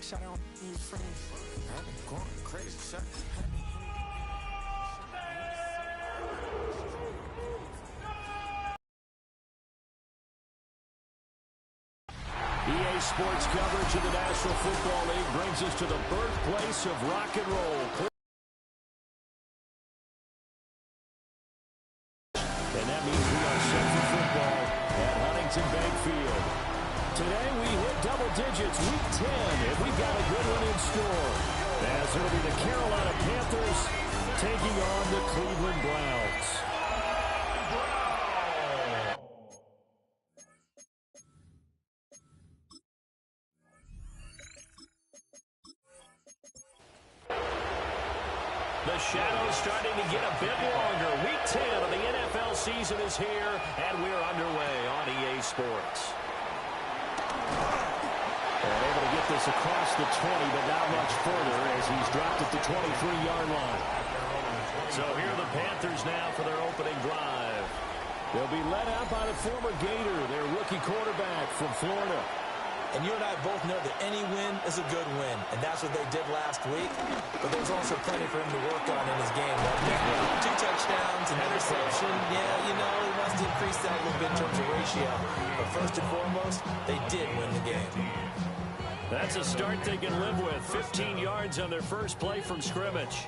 shot on these friends. I've been going crazy, shot. EA Sports coverage of the National Football League brings us to the birthplace of rock and roll. And that means we are set for football at Huntington Bank Field. Today we hit double digits, week 10, and we've got a good one in store. As it'll be the Carolina Panthers taking on the Cleveland Browns. The shadow's starting to get a bit longer. Week 10 of the NFL season is here, and we're underway on EA Sports. And able to get this across the 20, but not much further as he's dropped at the 23-yard line. So here are the Panthers now for their opening drive. They'll be led out by the former Gator, their rookie quarterback from Florida. And you and I both know that any win is a good win, and that's what they did last week. But there's also plenty for him to work on in his game. Right? 2 touchdowns, an interception. Yeah, you know, he wants to increase that a little bit in terms of ratio. But first and foremost, they did win the game. That's a start they can live with. 15 yards on their first play from scrimmage.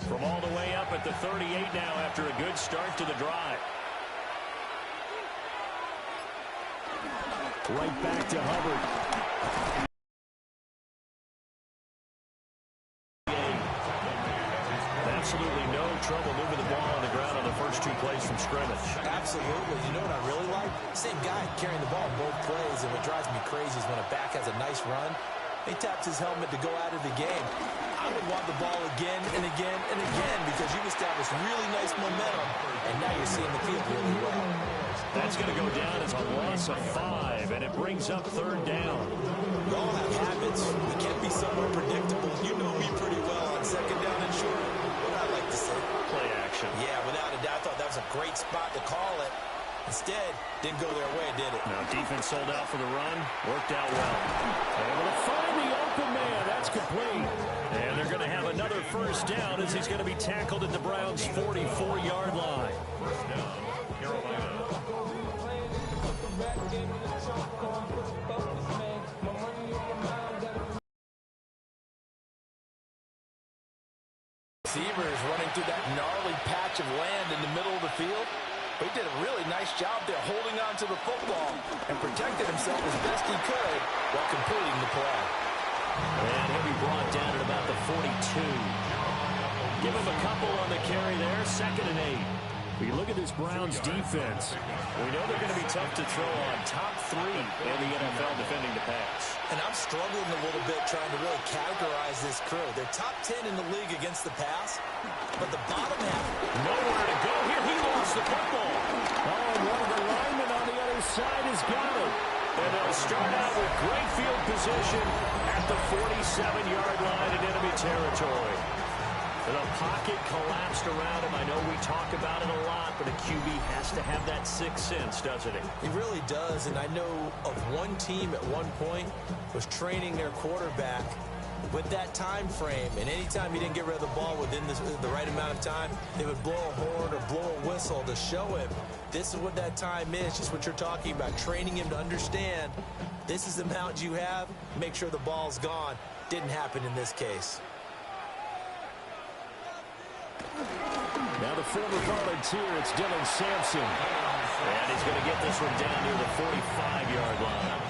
From all the way up at the 38 now after a good start to the drive. Right back to Hubbard. Absolutely no trouble moving the ball on the ground on the first 2 plays from scrimmage. Absolutely. You know what I really like? Same guy carrying the ball in both plays, and what drives me crazy is when a back has a nice run, he taps his helmet to go out of the game. I would want the ball again and again and again because you've established really nice momentum, and now you're seeing the field really well. That's going to go down as a loss of 5, and it brings up 3rd down. We all have habits. We can't be somewhat predictable. You know me pretty well on 2nd down and short. What I like to say. Play action. Yeah, without a doubt. I thought that was a great spot to call it. Instead, didn't go their way, did it? No, defense sold out for the run. Worked out well. Able to find the open man. That's complete. And they're going to have another 1st down as he's going to be tackled at the Browns' 44-yard line. First down, Carolina. Receivers running through that gnarly patch of land in the middle of the field. But he did a really nice job there holding on to the football and protected himself as best he could while completing the play. And he'll be brought down at about the 42. Give him a couple on the carry there. 2nd and 8. If you look at this Browns defense, we know they're going to be tough to throw on. Top 3 in the NFL defending the pass. And I'm struggling a little bit trying to really categorize this crew. They're top 10 in the league against the pass, but the bottom half, nowhere to go here. He lost the football. Oh, and one of the linemen on the other side has got it. And they'll start out with great field position at the 47-yard line in enemy territory. The pocket collapsed around him. I know we talk about it a lot, but a QB has to have that 6th sense, doesn't he? He really does, and I know of one team at one point was training their quarterback with that time frame, and anytime he didn't get rid of the ball within the right amount of time, they would blow a horn or blow a whistle to show him this is what that time is, just what you're talking about, training him to understand this is the amount you have, make sure the ball's gone. Didn't happen in this case. Now the former volunteer, it's Dylan Sampson. And he's going to get this one down near the 45-yard line.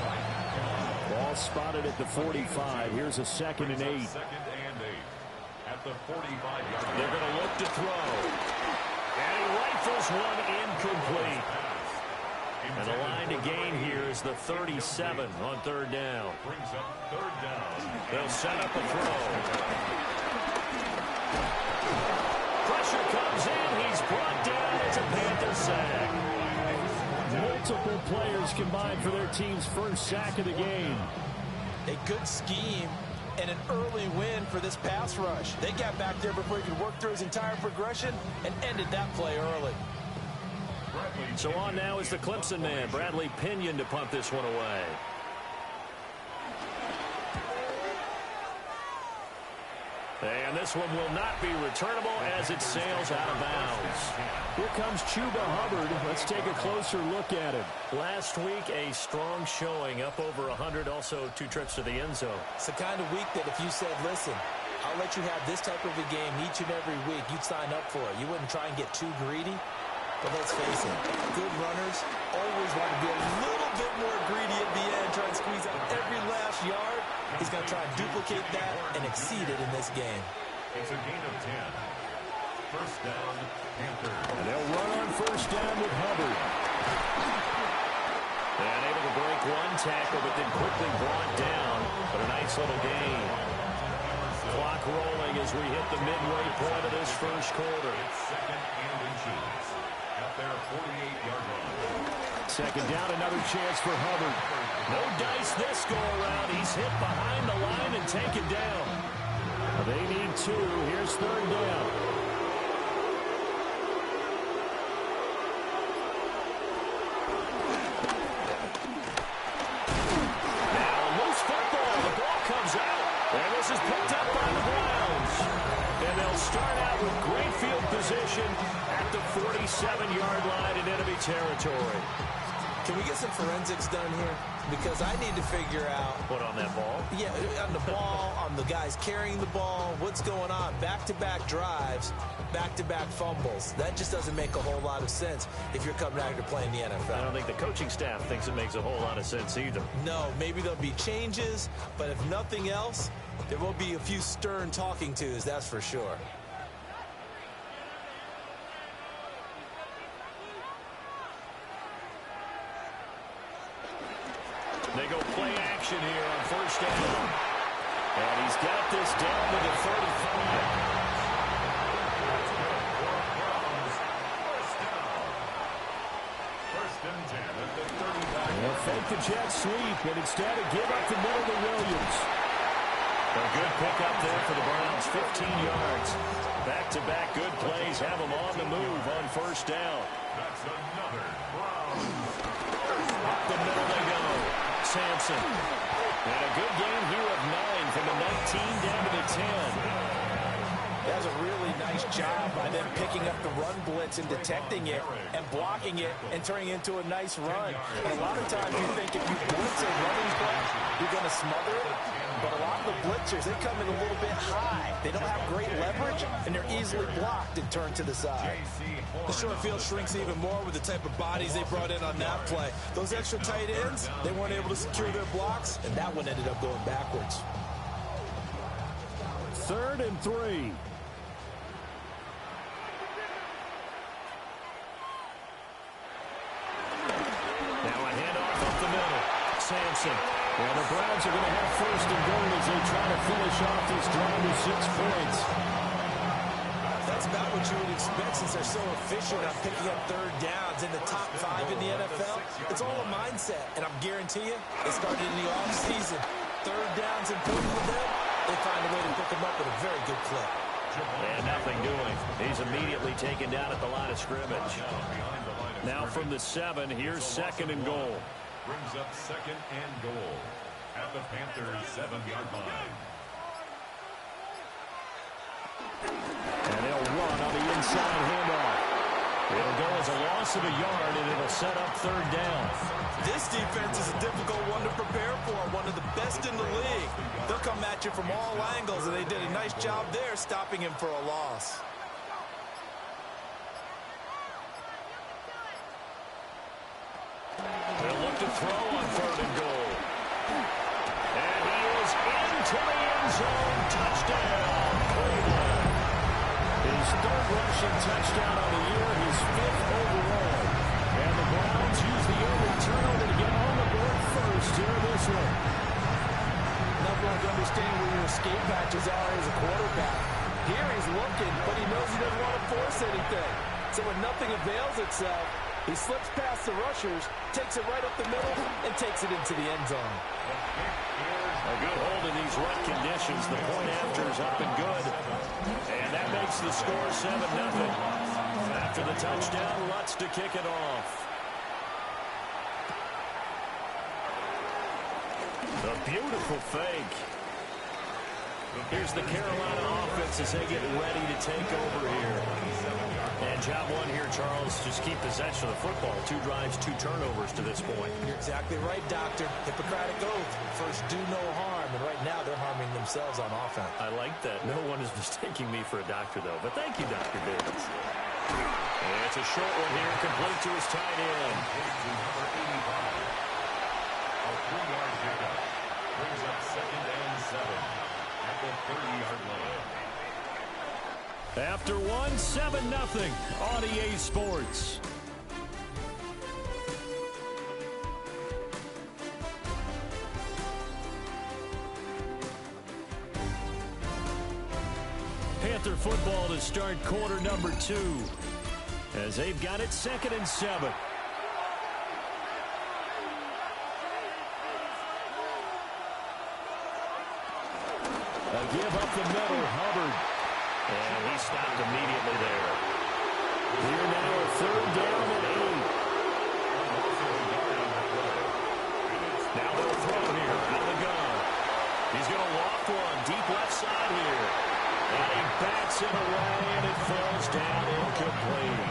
Ball spotted at the 45. Here's a 2nd and 8. 2nd and 8 at the 45-yard line. They're going to look to throw. And he rifles one incomplete. And the line to gain here is the 37 on 3rd down. Brings up 3rd down. They'll set up a throw. Pressure comes in. He's brought down. It's a Panther sack. Multiple players combined for their team's first sack of the game. A good scheme and an early win for this pass rush. They got back there before he could work through his entire progression and ended that play early. So on now is the Clemson man, Bradley Pinion, to punt this one away. And this one will not be returnable as it sails out of bounds. Here comes Chuba Hubbard. Let's take a closer look at him. Last week, a strong showing, up over 100, also 2 trips to the end zone. It's the kind of week that if you said, listen, I'll let you have this type of a game each and every week, you'd sign up for it. You wouldn't try and get too greedy. But let's face it, good runners always want to be a little bit more greedy at the end, try and squeeze out every last yard. He's going to try and duplicate that and exceed it in this game. It's a gain of 10. First down, Panthers. And they'll run on first down with Hubbard. And able to break one tackle, but then quickly brought down. But a nice little gain. Clock rolling as we hit the midway point of this first quarter. It's second and inches at their 48-yard line. Second down, another chance for Hubbard. No dice this go-around. He's hit behind the line and taken down. They need 2. Here's third down. Now a loose football. The ball comes out. And this is picked up by the Browns. And they'll start out with great field position at the 47-yard line in enemy territory. Can we get some forensics done here? Because I need to figure out... What, on that ball? Yeah, on the ball, on the guys carrying the ball, what's going on? Back-to-back drives, back-to-back fumbles. That just doesn't make a whole lot of sense if you're coming out here playing the NFL. I don't think the coaching staff thinks it makes a whole lot of sense either. No, maybe there'll be changes, but if nothing else, there will be a few stern talking tos, that's for sure. They go play action here on first down. And he's got this down to the 35. First and 10 at the 35. They'll fake the jet sweep, and instead of give up the middle to Williams. A good pickup there for the Browns, 15 yards. Back-to-back good plays have them on the move on first down. That's another Browns. Up the middle they go. Sampson. And a good game here of 9 from the 19 down to the 10. That's a really nice job by them picking up the run blitz and detecting it and blocking it and turning it into a nice run. And a lot of times you think if you blitz a running play, you're going to smother it. But a lot of the blitzers, they come in a little bit high. They don't have great leverage, and they're easily blocked and turned to the side. The short field shrinks even more with the type of bodies they brought in on that play. Those extra tight ends, they weren't able to secure their blocks, and that one ended up going backwards. 3rd and 3. Now a handoff up the middle. Sampson. Well, the Browns are going to have first and goal as they try to finish off this drive with 6 points. That's about what you would expect since they're so efficient on picking up third downs in the top 5 in the NFL. It's all a mindset, and I'm guarantee you, it started in the offseason. Third downs important for them. They find a way to pick them up with a very good clip. And nothing doing. He's immediately taken down at the line of scrimmage. Now from the 7, here's 2nd and goal. Brings up 2nd and goal at the Panthers' 7-yard line. And they'll run on the inside handoff. It'll go as a loss of a yard, and it'll set up 3rd down. This defense is a difficult one to prepare for, one of the best in the league. They'll come at you from all angles, and they did a nice job there stopping him for a loss. They'll look to throw on 3rd and goal. And he is into the end zone. Touchdown, Cleveland. His 3rd rushing touchdown on the year, his 5th overall. And the Browns use the early turnover to get on the board first here in this one. Never to understand where your escape patches are as a quarterback. Here he's looking, but he knows he doesn't want to force anything. So when nothing avails itself, he slips past the rushers, takes it right up the middle, and takes it into the end zone. A good hold in these rut conditions. The point after is up and good. And that makes the score 7-0. After the touchdown, Lutz to kick it off. A beautiful fake. Here's the Carolina offense as they get ready to take over here. And job one here, Charles, just keep possession of the football. 2 drives, 2 turnovers to this point. You're exactly right, Doctor. Hippocratic oath. First, do no harm. And right now, they're harming themselves on offense. I like that. No one is mistaking me for a doctor, though. But thank you, Dr. Davis. And it's a short one here, complete to his tight end. A 3-yard pickup. Brings up 2nd and 7 at the 30-yard line. After 7-0 on EA Sports. Panther football to start quarter number 2 as they've got it 2nd and 7. A give up the middle, Hubbard. And he stopped immediately there. Here now a 3rd down and 8. Now they'll throw here out of the gun. He's going to loft one deep left side here. And he bats it away, and it falls down incomplete.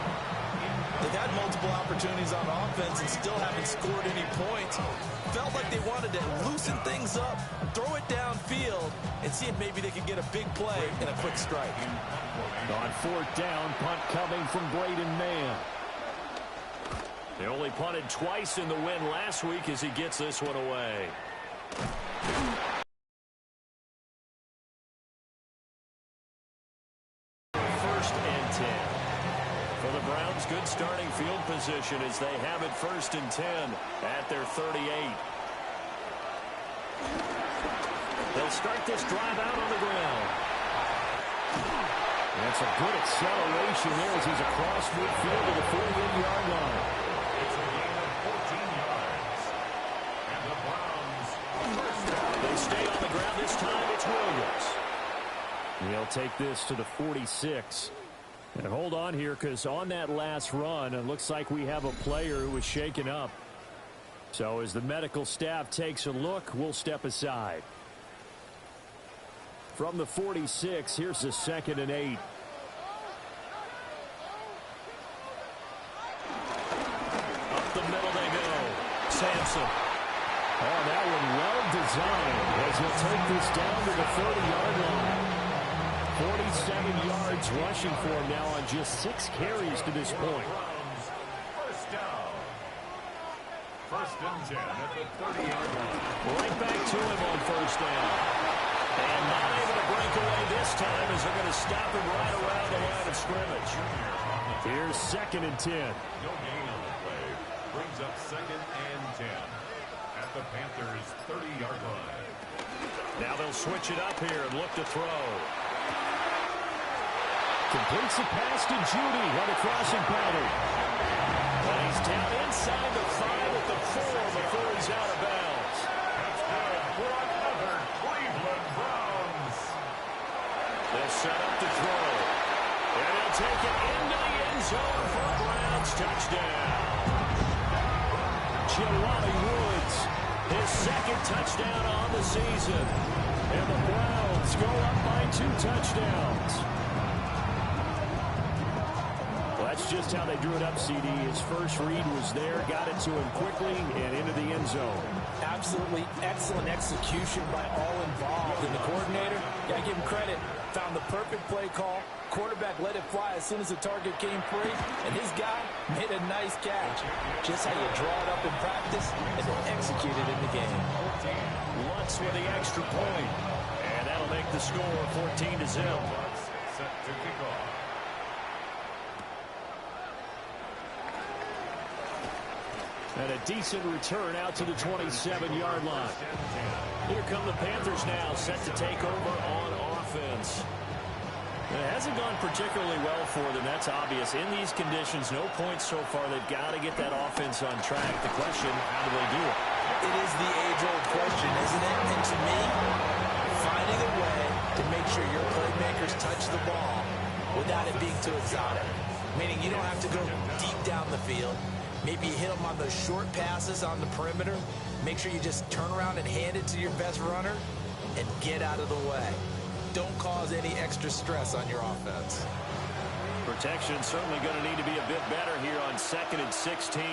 They've had multiple opportunities on offense and still haven't scored any points. Felt like they wanted to loosen things up, throw it downfield, and see if maybe they could get a big play and a quick strike. On 4th down, punt coming from Braden Mann. They only punted twice in the win last week as he gets this one away. First and 10. For the Browns, good starting field position as they have it 1st and 10 at their 38. They'll start this drive out on the ground. That's a good acceleration there as he's across midfield to the 48-yard line. It's a gain of 14 yards. And the Browns first down. They stay on the ground this time. It's Williams. He'll take this to the 46. And hold on here, because on that last run, it looks like we have a player who was shaken up. So as the medical staff takes a look, we'll step aside. From the 46, here's the 2nd and 8. Up the middle they go. Sampson. Oh, that one well designed as he'll take this down to the 30-yard line. 47 yards rushing for him now on just 6 carries to this point. First down. 1st and 10 at the 30-yard line. Right back to him on 1st down. And not able to break away this time as they're going to stop him right around the line of scrimmage. Here's 2nd and 10. No gain on the play. Brings up 2nd and 10 at the Panthers' 30-yard line. Now they'll switch it up here and look to throw. Completes the pass to Judy on a crossing pattern. And he's down inside the 5 at the 4 before he's out of bounds. That's good for another Cleveland Browns. They'll set up to throw. And he'll take it into the end zone for a Browns touchdown. Jelani Woods, His 2nd touchdown on the season. and the Browns go up by 2 touchdowns. Well, that's just how they drew it up, CD. His first read was there, got it to him quickly, and into the end zone. Absolutely excellent execution by all involved. And the coordinator, got to give him credit, found the perfect play call. Quarterback let it fly as soon as the target came free, and his guy made a nice catch. Just how you draw it up in practice and then execute it in the game. Lutz with the extra point. And that'll make the score 14-0. Set to kick off. And a decent return out to the 27-yard line. Here come the Panthers now, set to take over on offense. It hasn't gone particularly well for them, that's obvious. In these conditions, no points so far. They've got to get that offense on track. The question, how do they do it? It is the age-old question, isn't it? And to me, finding a way to make sure your playmakers touch the ball without it being too exotic. meaning you don't have to go deep down the field. Maybe you hit them on those short passes on the perimeter. Make sure you just turn around and hand it to your best runner and get out of the way. Don't cause any extra stress on your offense. Protection certainly going to need to be a bit better here on 2nd and 16.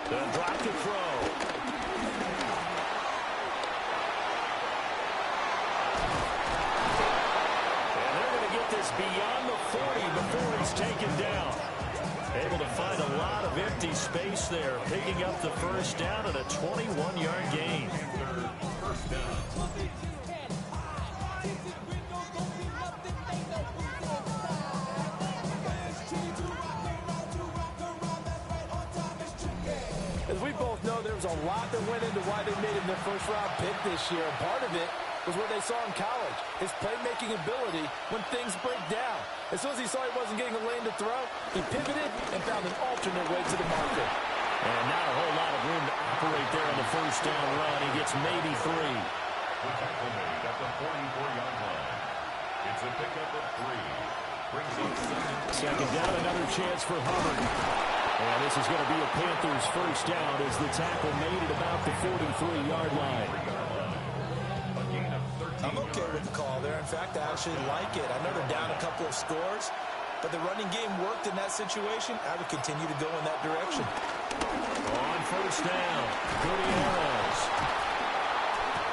The drop to throw. And they're going to get this beyond the 40 before he's taken down. Able to find a lot of empty space there, picking up the first down and a 21-yard gain. First down. As we both know, there was a lot that went into why they made him their first-round pick this year. And part of it was what they saw in college, his playmaking ability when things break down. As soon as he saw he wasn't getting a lane to throw, he pivoted and found an alternate way to the market. And not a whole lot of room to operate there on the first down run. He gets maybe 3. The tackle made at the 44-yard line. It's a pickup of 3. Brings up second down, another chance for Hubbard. And this is going to be a Panthers first down as the tackle made at about the 43-yard line. I'm okay with the call there. In fact, I actually like it. I know they're down a couple of scores, but the running game worked in that situation. I would continue to go in that direction. On first down, Gutierrez.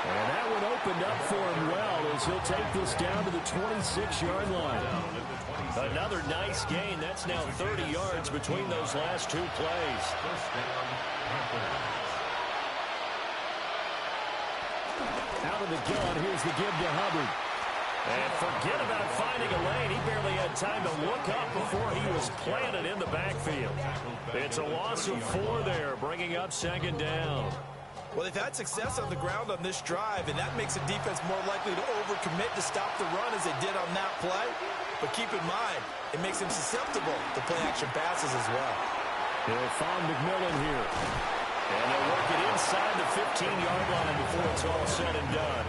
And that one opened up for him well as he'll take this down to the 26-yard line. Another nice gain. That's now 30 yards between those last 2 plays. Out of the gun, here's the give to Hubbard. And forget about finding a lane. He barely had time to look up before he was planted in the backfield. It's a loss of 4 there, bringing up 2nd down. Well, they've had success on the ground on this drive, and that makes the defense more likely to overcommit to stop the run as they did on that play. But keep in mind, it makes them susceptible to play-action passes as well. They'll find McMillan here. And they'll work it inside the 15-yard line before it's all said and done.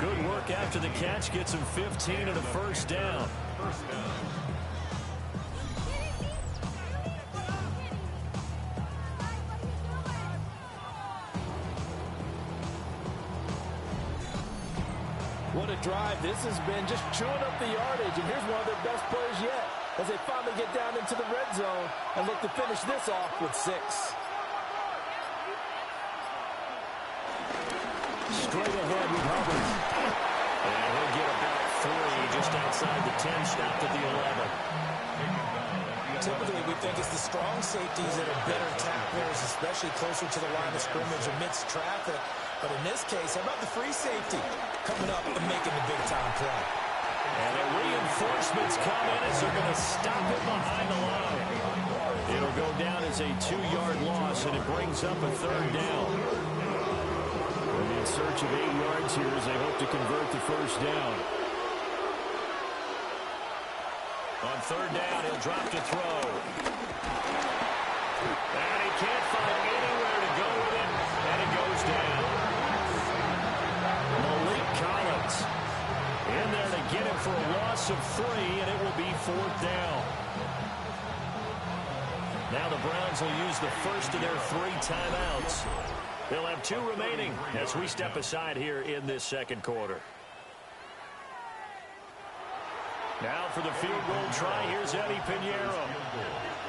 Good work after the catch. Gets him 15 and a first down. What a drive this has been, just chewing up the yardage. And here's one of their best plays yet as they finally get down into the red zone and look to finish this off with 6. Straight ahead with Hubbard. And he'll get about 3 just outside the 10, stopped at the 11. Typically, we think it's the strong safeties that are better tacklers, especially closer to the line of scrimmage amidst traffic. But in this case, how about the free safety coming up and making the big-time play? And the reinforcements come in as they're going to stop it behind the line. It'll go down as a 2-yard loss, and it brings up a 3rd down. And in search of 8 yards here as they hope to convert the first down. On 3rd down, he'll drop to throw. And he can't find anywhere to go with it, and it goes down. In there to get him for a loss of 3, and it will be 4th down. Now the Browns will use the first of their 3 timeouts. They'll have 2 remaining as we step aside here in this 2nd quarter. Now for the field goal try, here's Eddie Pinheiro.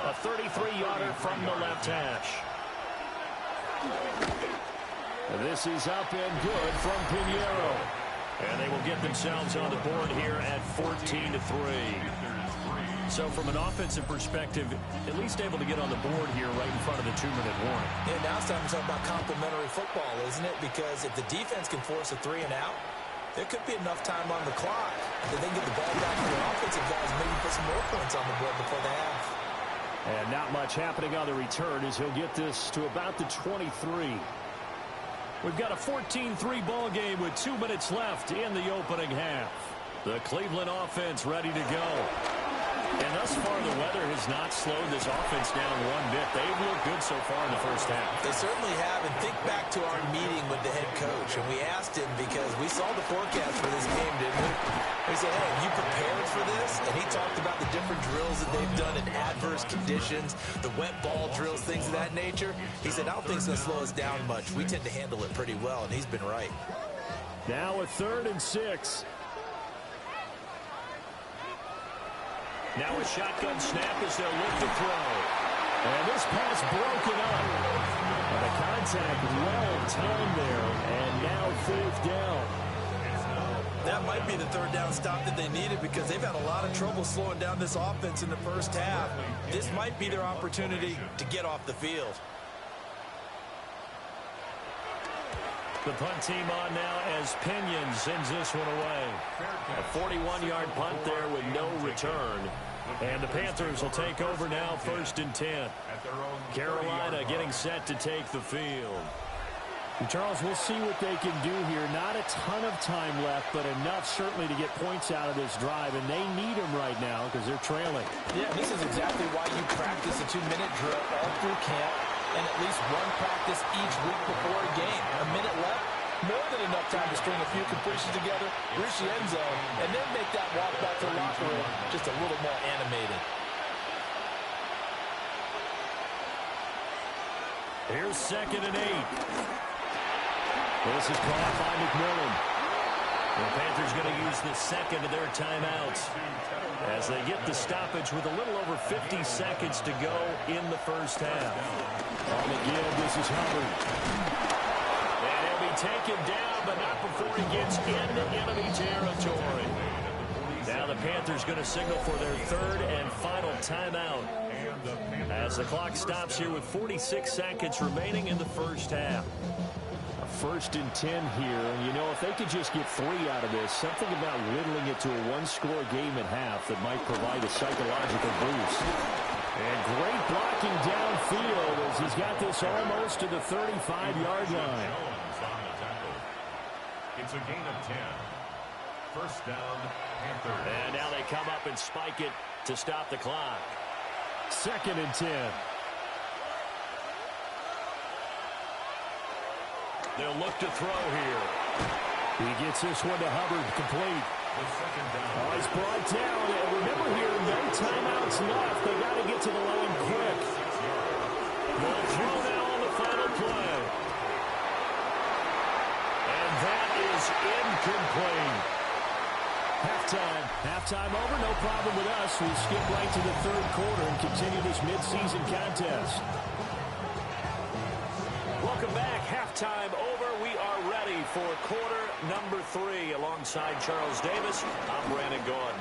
A 33-yarder from the left hash. This is up and good from Pinheiro. And they will get themselves on the board here at 14-3. So from an offensive perspective, at least able to get on the board here right in front of the 2-minute warning. Yeah, now it's time to talk about complementary football, isn't it? Because if the defense can force a 3 and out, there could be enough time on the clock that they can get the ball back to their offensive guys and maybe put some more points on the board before the half. And not much happening on the return as he'll get this to about the 23. We've got a 14-3 ball game with 2 minutes left in the opening half. The Cleveland offense ready to go. And thus far, the weather has not slowed this offense down one bit. They've looked good so far in the first half. They certainly have, and think back to our meeting with the head coach, and we asked him because we saw the forecast for this game, didn't we? We said, hey, have you prepared for this? And he talked about the different drills that they've done in adverse conditions, the wet ball drills, things of that nature. He said, I don't think it's going to slow us down much. We tend to handle it pretty well, and he's been right. Now a 3rd and 6. Now a shotgun snap as they'll look to throw. And this pass broken up. And the contact well timed there. And now 4th down. That might be the 3rd down stop that they needed because they've had a lot of trouble slowing down this offense in the first half. This might be their opportunity to get off the field. The punt team on now as Pinion sends this one away. A 41-yard punt there with no return. And the Panthers will take over now 1st and 10. Carolina getting set to take the field. Charles, we'll see what they can do here. Not a ton of time left, but enough certainly to get points out of this drive, and they need them right now because they're trailing. Yeah, this is exactly why you practice a 2-minute drill all through camp and at least one practice each week before a game. A minute left, more than enough time to string a few completions together, reach the end zone, and then make that walk back to the locker room just a little more animated. Here's 2nd and 8. This is caught by McMillan. The Panthers going to use the second of their timeouts as they get the stoppage with a little over 50 seconds to go in the first half. On the give, this is Hubbard. And he'll be taken down, but not before he gets into enemy territory. Now the Panthers going to signal for their 3rd and final timeout as the clock stops here with 46 seconds remaining in the first half. 1st and 10 here, and you know, if they could just get 3 out of this, something about whittling it to a 1-score game at half that might provide a psychological boost. And great blocking downfield as he's got this almost to the 35-yard line. It's a gain of 10. 1st down, Panthers. And now they come up and spike it to stop the clock. 2nd and 10. They'll look to throw here. He gets this one to Hubbard, complete. Oh, he's brought down. And remember here, no timeouts left. They got to get to the line quick. They'll throw now on the final play. And that is incomplete. Halftime. Halftime over, no problem with us. We'll skip right to the 3rd quarter and continue this midseason contest. Welcome back. Halftime over. We are ready for quarter number 3. Alongside Charles Davis, I'm Brandon Gordon.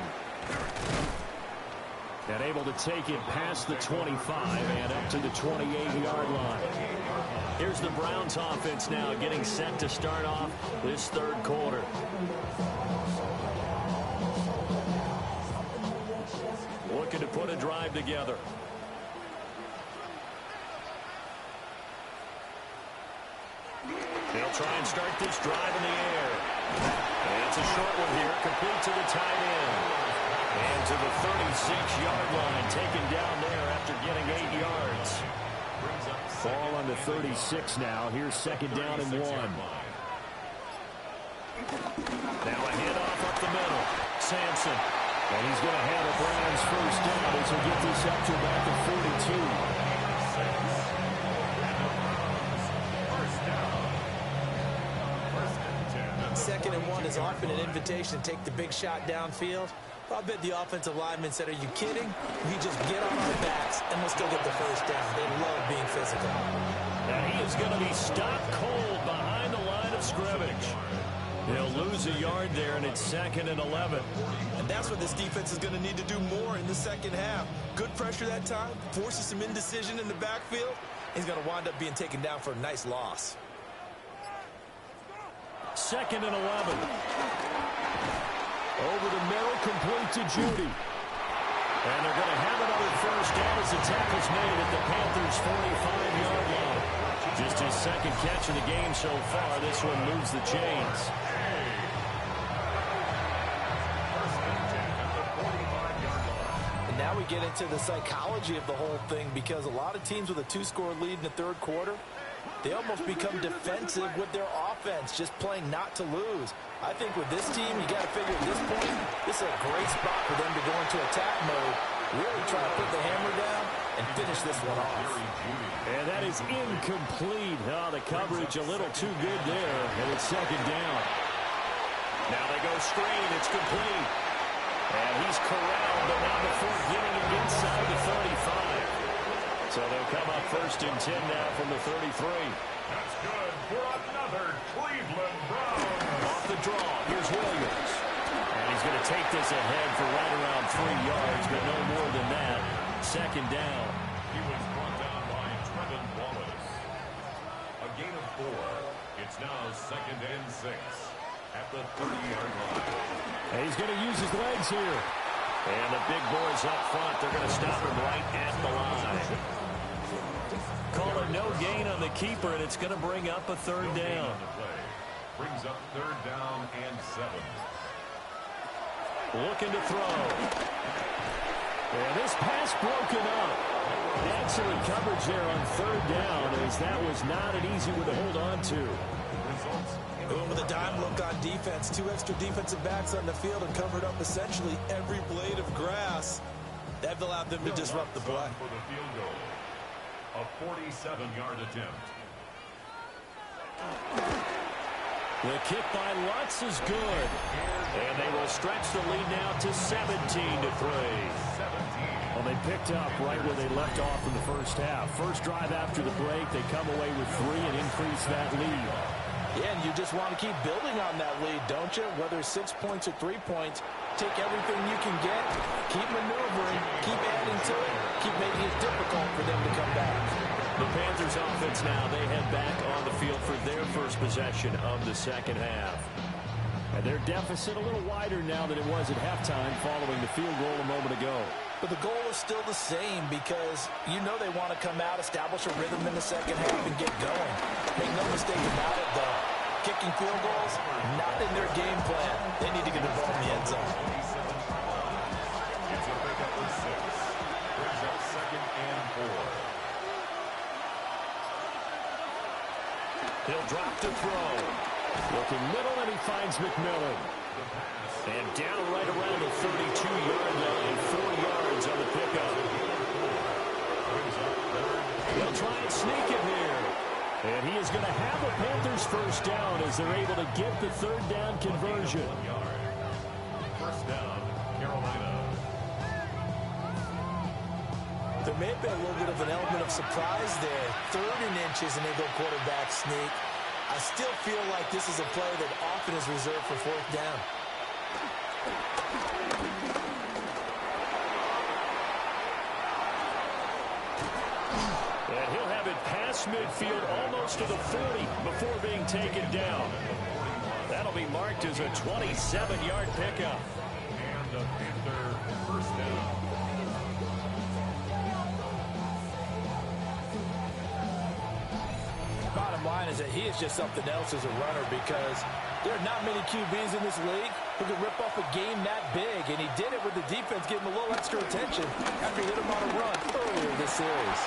And able to take it past the 25 and up to the 28-yard line. Here's the Browns offense now getting set to start off this 3rd quarter. Looking to put a drive together. They'll try and start this drive in the air. And it's a short one here, complete to the tight end. And to the 36-yard line, taken down there after getting 8 yards. Ball on the 36 now. Here's 2nd down and 1. Now a handoff up the middle. Sampson. And he's going to have a Browns 1st down as he'll get this up to about the 42. 2nd and 1 is often an invitation to take the big shot downfield. I bet the offensive lineman said, are you kidding? We just get on our backs and we'll still get the 1st down. They love being physical. Now he is going to be stopped cold behind the line of scrimmage. He'll lose a yard there, and it's 2nd and 11. And that's what this defense is going to need to do more in the second half. Good pressure that time, forces some indecision in the backfield. He's going to wind up being taken down for a nice loss. 2nd and 11. Over the middle, complete to Judy. And they're going to have another 1st down as the tackle's made at the Panthers' 45-yard line. Just his 2nd catch of the game so far. This one moves the chains. And now we get into the psychology of the whole thing, because a lot of teams with a 2-score lead in the third quarter, they almost become defensive with their offense, just playing not to lose. I think with this team, you got to figure at this point, this is a great spot for them to go into attack mode, really try to put the hammer down and finish this one off. And that is incomplete. Oh, the coverage a little too good there, and it's second down. Now they go screen. It's complete. And he's corralled, but now the foot getting it inside the 35. So they'll come up first and 10 now from the 33. That's good for another Cleveland Brown. Off the draw, here's Williams. And he's going to take this ahead for right around 3 yards, but no more than that. Second down. He was brought down by Trevin Wallace. A gain of 4. It's now second and 6 at the 30-yard line. And he's going to use his legs here. And the big boys up front, they're going to stop him right at the line. Call it no gain on the keeper, and it's going to bring up a third down. Brings up third down and 7. Looking to throw. And this pass broken up. Excellent coverage there on third down, as that was not an easy one to hold on to. With a dime look on defense, 2 extra defensive backs on the field and covered up essentially every blade of grass. That allowed them to disrupt the play. For the field goal. A 47-yard attempt. The kick by Lutz is good. And they will stretch the lead now to 17-3. Well, they picked up right where they left off in the first half. First drive after the break, they come away with 3 and increase that lead. Yeah, and you just want to keep building on that lead, don't you? Whether it's 6 points or 3 points, take everything you can get, keep maneuvering, keep adding to it, keep making it difficult for them to come back. The Panthers offense now, they head back on the field for their first possession of the second half. And their deficit a little wider now than it was at halftime following the field goal a moment ago. But the goal is still the same, because you know they want to come out, establish a rhythm in the second half, and get going. Make no mistake about it, though. Kicking field goals, not in their game plan. They need to get the ball in the end zone. It's a pickup of 6. Brings up second and 4. He'll drop to throw. Looking middle, and he finds McMillan. And down right around the 32-yard line, 4 yards on the pickup. They'll try and sneak it here. And he is going to have a Panthers first down as they're able to get the third down conversion. First down, Carolina. There may have been a little bit of an element of surprise there. 3rd and inches, and they go quarterback sneak. I still feel like this is a play that often is reserved for 4th down. And he'll have it past midfield almost to the 40 before being taken down. That'll be marked as a 27-yard pickup. And a Panther first down. Bottom line is that he is just something else as a runner, because there are not many QBs in this league who can rip off a game that big, and he did it with the defense getting a little extra attention after he hit him on a run earlier this series.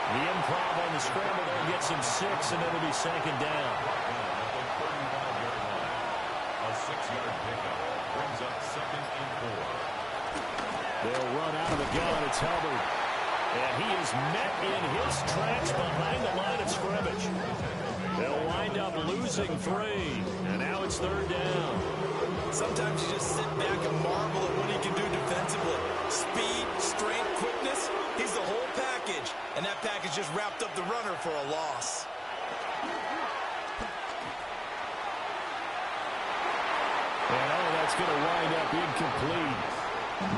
The improv on the scramble there gets him 6, and it'll be second down. A 6-yard pickup brings up second and 4. They'll run out of the gun. It's Hubbard. And he is met in his tracks behind the line of scrimmage. They'll wind up losing 3. And now it's third down. Sometimes you just sit back and marvel at what he can do defensively. Speed, strength, quickness. He's the whole package. And that package just wrapped up the runner for a loss. And that's going to wind up incomplete.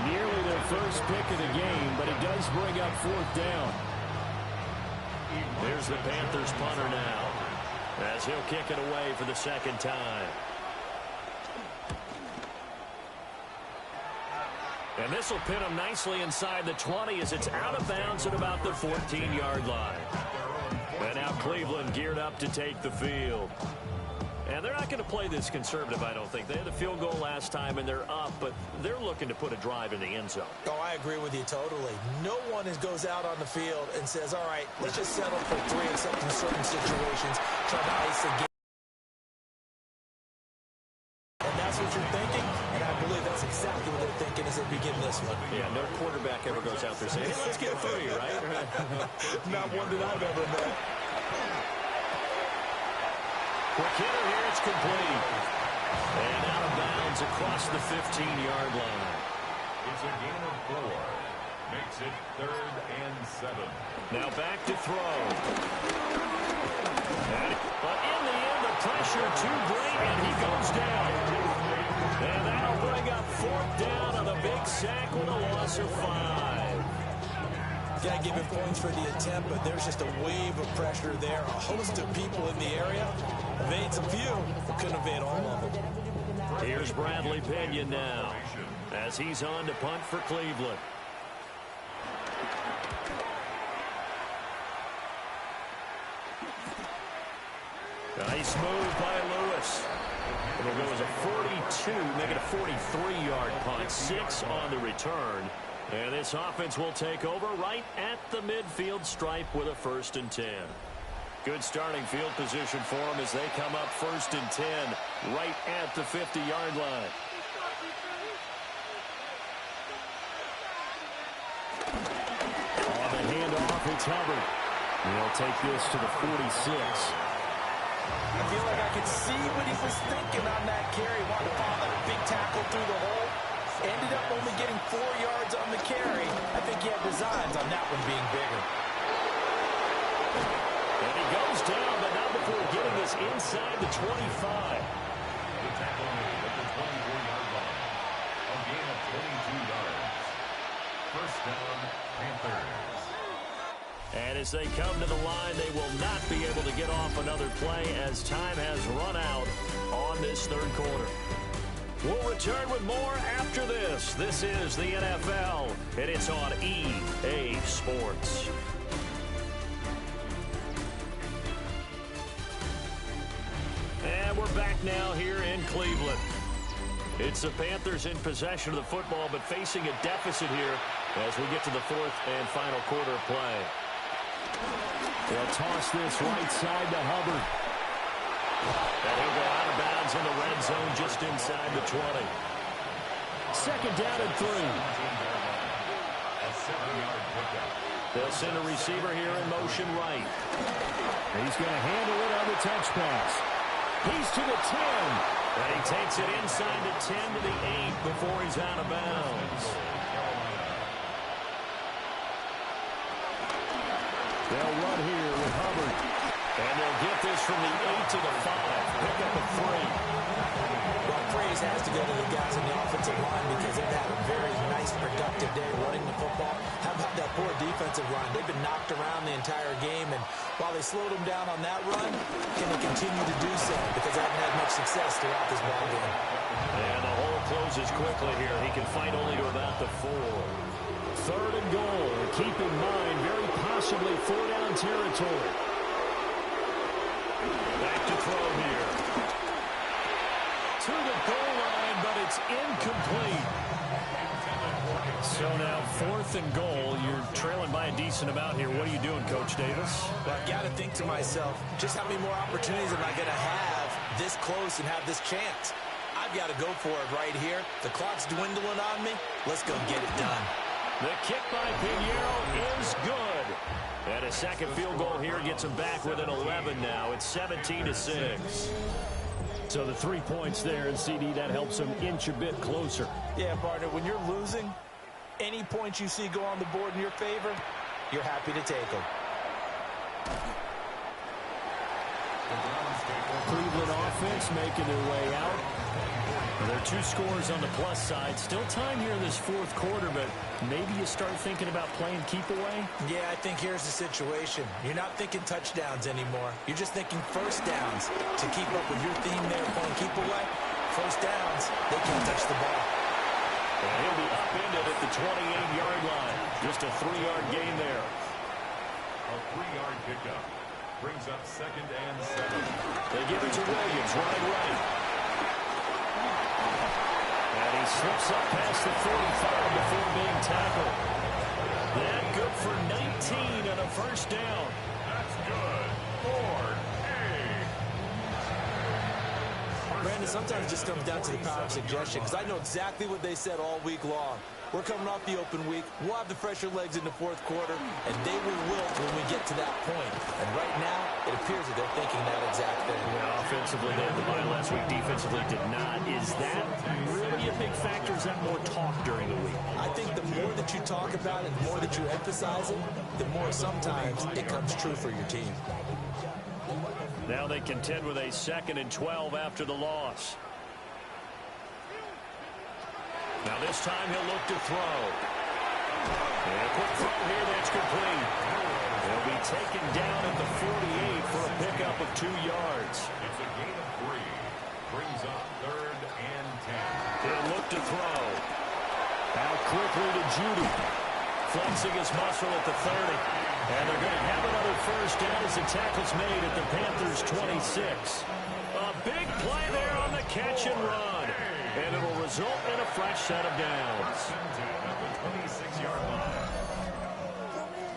Nearly their first pick of the game, but it does bring up 4th down. There's the Panthers punter now, as he'll kick it away for the second time. And this will pin him nicely inside the 20 as it's out of bounds at about the 14-yard line. And now Cleveland geared up to take the field. And they're not going to play this conservative, I don't think. They had the field goal last time, and they're up, but they're looking to put a drive in the end zone. Oh, I agree with you totally. No one goes out on the field and says, all right, let's just settle for 3 except in certain situations, try to ice a game. And that's what you're thinking, and I believe that's exactly what they're thinking as they begin this one. Yeah, no quarterback ever goes out there saying, hey, let's get 3, right? Not one that I've ever met. Quick hitter here, it's complete. And out of bounds across the 15-yard line. It's a gain of 4. Makes it 3rd and 7. Now back to throw. But in the end, the pressure too great, and he goes down. And that'll bring up 4th down on the big sack with a loss of 5. Got to give him points for the attempt, but there's just a wave of pressure there. A host of people in the area. Evades a few, but couldn't evade all of them. Here's Bradley Pinion now as he's on to punt for Cleveland. Nice move by Lewis. It'll go as a 42, make it a 43-yard punt. 6 on the return. And this offense will take over right at the midfield stripe with a 1st and 10. Good starting field position for them as they come up 1st and 10 right at the 50-yard line. On the handoff, it's Hubbard. He'll take this to the 46. I feel like I could see what he was thinking on that carry. Wanted to follow that big tackle through the hole. Ended up only getting 4 yards on the carry. I think he had designs on that one being bigger. And he goes down, but not before getting this inside the 25. The tackle made at the 24-yard line. A gain of 22 yards. 1st down, Panthers. And as they come to the line, they will not be able to get off another play as time has run out on this 3rd quarter. We'll return with more after this. This is the NFL, and it's on EA Sports. And we're back now here in Cleveland. It's the Panthers in possession of the football, but facing a deficit here as we get to the 4th and final quarter of play. They'll toss this right side to Hubbard. And he'll go out of bounds in the red zone just inside the 20. 2nd down and 3. A 7-yard pickup. They'll send a receiver here in motion right. He's going to handle it on the touch pass. He's to the 10. And he takes it inside the 10 to the 8 before he's out of bounds. They'll run here with Hubbard. And they'll get this from the 8 to the 5. Pick up a 3. Well, praise has to go to the guys in the offensive line because they've had a very nice, productive day running the football. How about that poor defensive line? They've been knocked around the entire game, and while they slowed them down on that run, can they continue to do so? Because they haven't had much success throughout this ball game. And the hole closes quickly here. He can fight only to about the 4. 3rd and goal. Keep in mind, very possibly 4-down territory. Back to throw here. To the goal line, but it's incomplete. So now 4th and goal. You're trailing by a decent amount here. What are you doing, Coach Davis? Well, I've got to think to myself, just how many more opportunities am I going to have this close and have this chance? I've got to go for it right here. The clock's dwindling on me. Let's go get it done. The kick by Pinheiro is good. And a 2nd field goal here gets him back within 11 now. It's 17-6. So the 3 points there, and CD, that helps him inch a bit closer. Yeah, partner, when you're losing, any points you see go on the board in your favor, you're happy to take them. Cleveland offense making their way out. There are 2 scores on the plus side. Still time here in this 4th quarter, but maybe you start thinking about playing keep away? Yeah, I think here's the situation. You're not thinking touchdowns anymore. You're just thinking 1st downs. To keep up with your theme there, playing keep away, 1st downs, they can't touch the ball. And he'll be upended at the 28-yard line. Just a 3-yard gain there. A 3-yard pickup. Brings up 2nd and 7. They give it to Williams, running right. And he slips up past the 45 before being tackled. That good for 19 and a first down. That's good. Ford, Brandon, sometimes it just comes down to the power of suggestion, because I know exactly what they said all week long. We're coming off the open week. We'll have the fresher legs in the fourth quarter, and they will wilt when we get to that point. And right now, it appears that they're thinking that exact thing. Yeah, offensively, they had the bye last week. Defensively, did not. Is that really a big factor? Is that more talk during the week? I think the more that you talk about it, the more that you emphasize it, the more sometimes it comes true for your team. Now they contend with a 2nd and 12 after the loss. Now this time he'll look to throw. And a quick throw here that's complete. He'll be taken down at the 48 for a pickup of 2 yards. It's a gain of 3. Brings up 3rd and 10. He'll look to throw. Out quickly to Judy. Flexing his muscle at the 30. And they're going to have another first down as the tackle's made at the Panthers' 26. A big play there on the catch and run. And it'll result in a fresh set of downs. At the 26-yard line.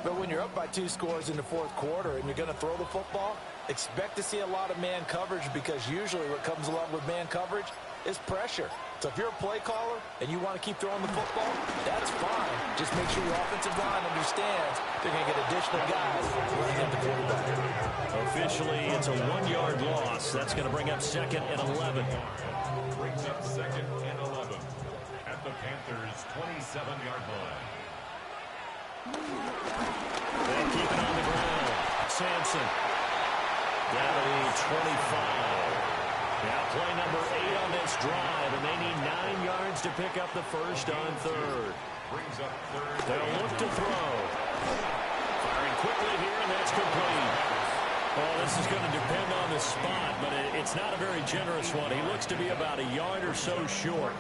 But when you're up by 2 scores in the fourth quarter and you're going to throw the football, expect to see a lot of man coverage, because usually what comes along with man coverage is pressure. So if you're a play caller and you want to keep throwing the football, that's fine. Just make sure your offensive line understands they're going to get additional guys running at the quarterback. Officially, it's a 1-yard loss. That's going to bring up 2nd and 11. Brings up 2nd and 11 at the Panthers' 27-yard line. They keep it on the ground. Sampson. Down to the 25. Now play number 8 on this drive, and they need 9 yards to pick up the first on 3rd. Brings up 3rd. They'll look to throw. Firing quickly here, and that's complete. Oh, this is going to depend on the spot, but it's not a very generous one. He looks to be about a yard or so short.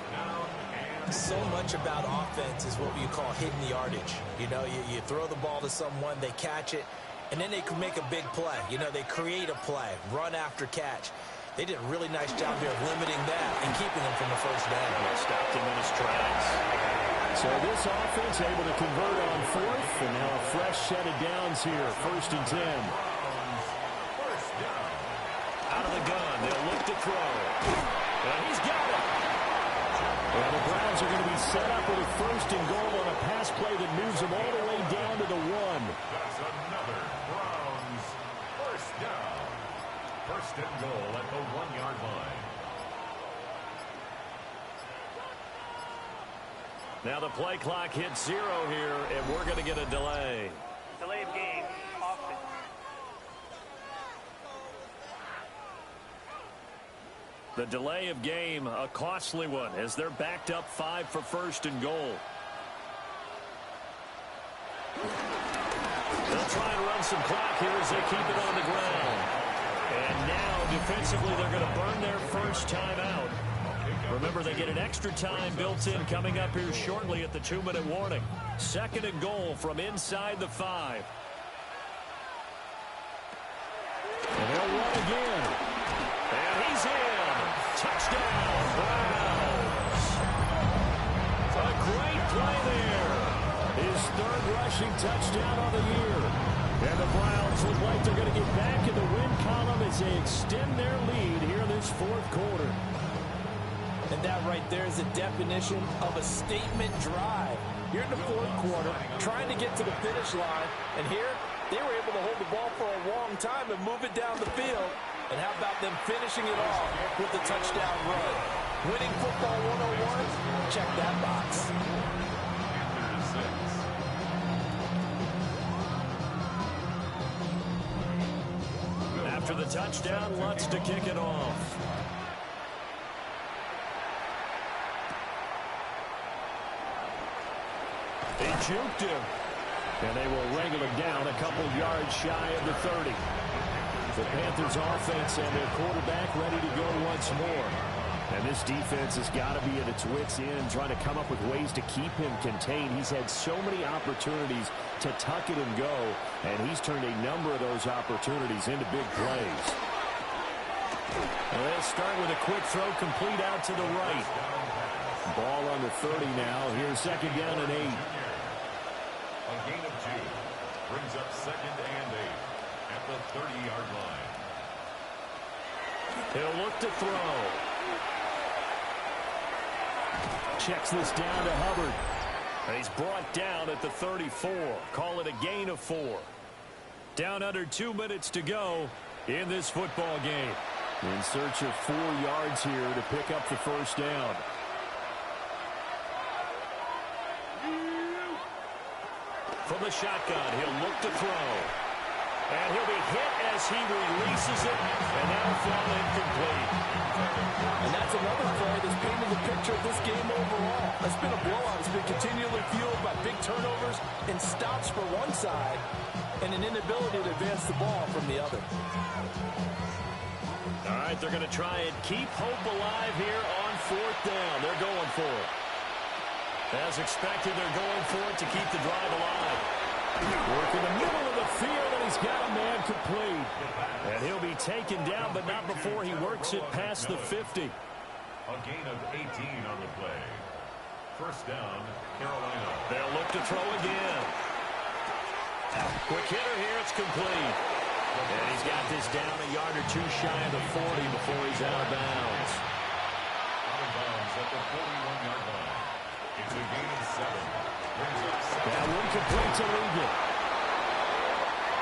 So much about offense is what you call hitting the yardage. You know, you throw the ball to someone, they catch it, and then they can make a big play. You know, they create a play, run after catch. They did a really nice job here of limiting that and keeping them from the first down. Stopped him in his tracks. So this offense able to convert on 4th, and now a fresh set of downs here, 1st and 10. Out of the gun, they'll look to throw. And he's got it. Well, the Browns are going to be set up with a 1st and goal on a pass play that moves them all the way down to the 1. That's another Browns first down. 1st and goal at the 1-yard line. Now the play clock hits 0 here, and we're going to get a delay. Delay of game, offense. The delay of game, a costly one, as they're backed up 5 for 1st and goal. They'll try and run some clock here as they keep it on the ground. And now, defensively, they're going to burn their first timeout. Remember, they get an extra time built in coming up here shortly at the 2-minute warning. 2nd and goal from inside the 5. And they'll run again. And he's in. Touchdown, Browns. A great play there. His 3rd rushing touchdown of the year. And the Browns look like they're going to get back in the win column as they extend their lead here in this 4th quarter. And that right there is a definition of a statement drive. You're in the 4th quarter, trying to get to the finish line, and here they were able to hold the ball for a long time and move it down the field. And how about them finishing it off with the touchdown run? Winning football 101? Check that box. After the touchdown, Lutz to kick it off. He juked him. And they will wrangle him down a couple yards shy of the 30. The Panthers offense and their quarterback ready to go once more. And this defense has got to be at its wits' end, trying to come up with ways to keep him contained. He's had so many opportunities to tuck it and go, and he's turned a number of those opportunities into big plays. Well, they'll start with a quick throw complete out to the right. Ball on the 30 now. Here's second down and 8. A gain of 2 brings up second and 8 at the 30-yard line. He'll look to throw. Checks this down to Hubbard. He's brought down at the 34. Call it a gain of 4. Down under 2 minutes to go in this football game. In search of 4 yards here to pick up the first down. From the shotgun, he'll look to throw. And he'll be hit as he releases it, and that'll fall incomplete. And that's another play that's painted the picture of this game overall. It's been a blowout. It's been continually fueled by big turnovers and stops for one side and an inability to advance the ball from the other. All right, they're going to try and keep hope alive here on 4th down. They're going for it. As expected, they're going for it to keep the drive alive. Work in the middle of the field, and he's got a man complete. And he'll be taken down, but not before he works it past the 50. A gain of 18 on the play. First down, Carolina. They'll look to throw again. Quick hitter here, it's complete. And he's got this down a yard or 2 shy of the 40 before he's out of bounds. Out of bounds at the 41-yard line. It's a gain of 7. That one complete to Lincoln.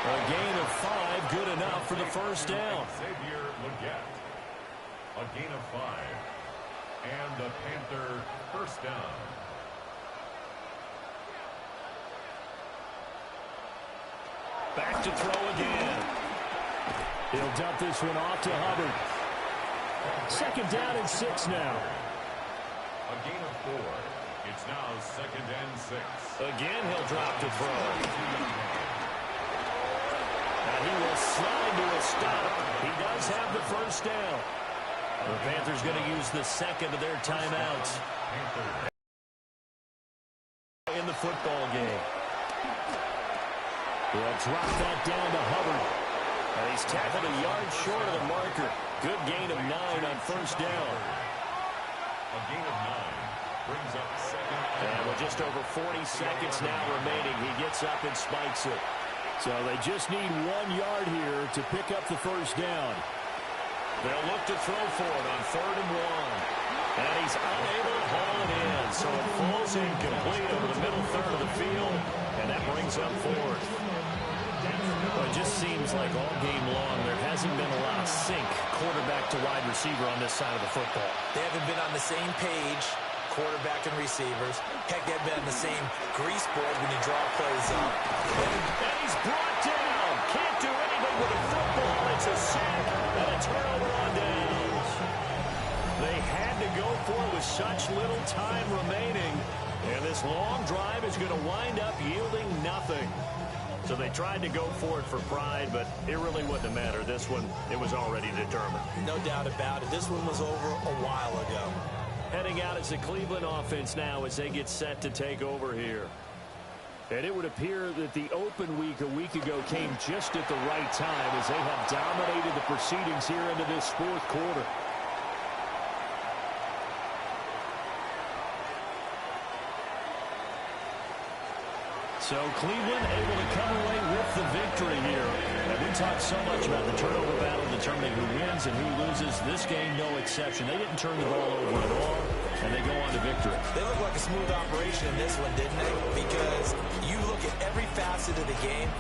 A gain of 5, good enough for the first down. Xavier Legette. A gain of 5. And the Panther first down. Back to throw again. He'll dump this one off to Hubbard. Second down and 6 now. A gain of 4. It's now second and 6. Again, he'll drop to throw. And he will slide to a stop. He does have the first down. The Panthers going to use the second of their timeouts in the football game. He'll drop that down to Hubbard. And he's tackled a yard short of the marker. Good gain of 9 on first down. A gain of 9. Brings up second. And with just over 40 seconds now remaining, he gets up and spikes it. So they just need 1 yard here to pick up the first down. They'll look to throw for it on 3rd and 1. And he's unable to haul it in. So it falls incomplete over the middle third of the field. And that brings up 4th. Well, it just seems like all game long there hasn't been a lot of sync quarterback to wide receiver on this side of the football. They haven't been on the same page, quarterback and receivers. Heck, they've been on the same grease board when you draw plays up. And he's brought down. Can't do anything with the football. It's a sack and a turnover on downs. They had to go for it with such little time remaining. And this long drive is going to wind up yielding nothing. So they tried to go for it for pride, but it really wouldn't have mattered. This one, it was already determined. No doubt about it. This one was over a while ago. Heading out as the Cleveland offense now as they get set to take over here. And it would appear that the open week a week ago came just at the right time as they have dominated the proceedings here into this 4th quarter. So Cleveland able to come away with the victory here. And we talked so much about the turnover battle determining who wins and who loses. This game, no exception. They didn't turn the ball over at all, and they go on to victory. They look like a smooth operation in this one, didn't they? Because you look at every facet of the game,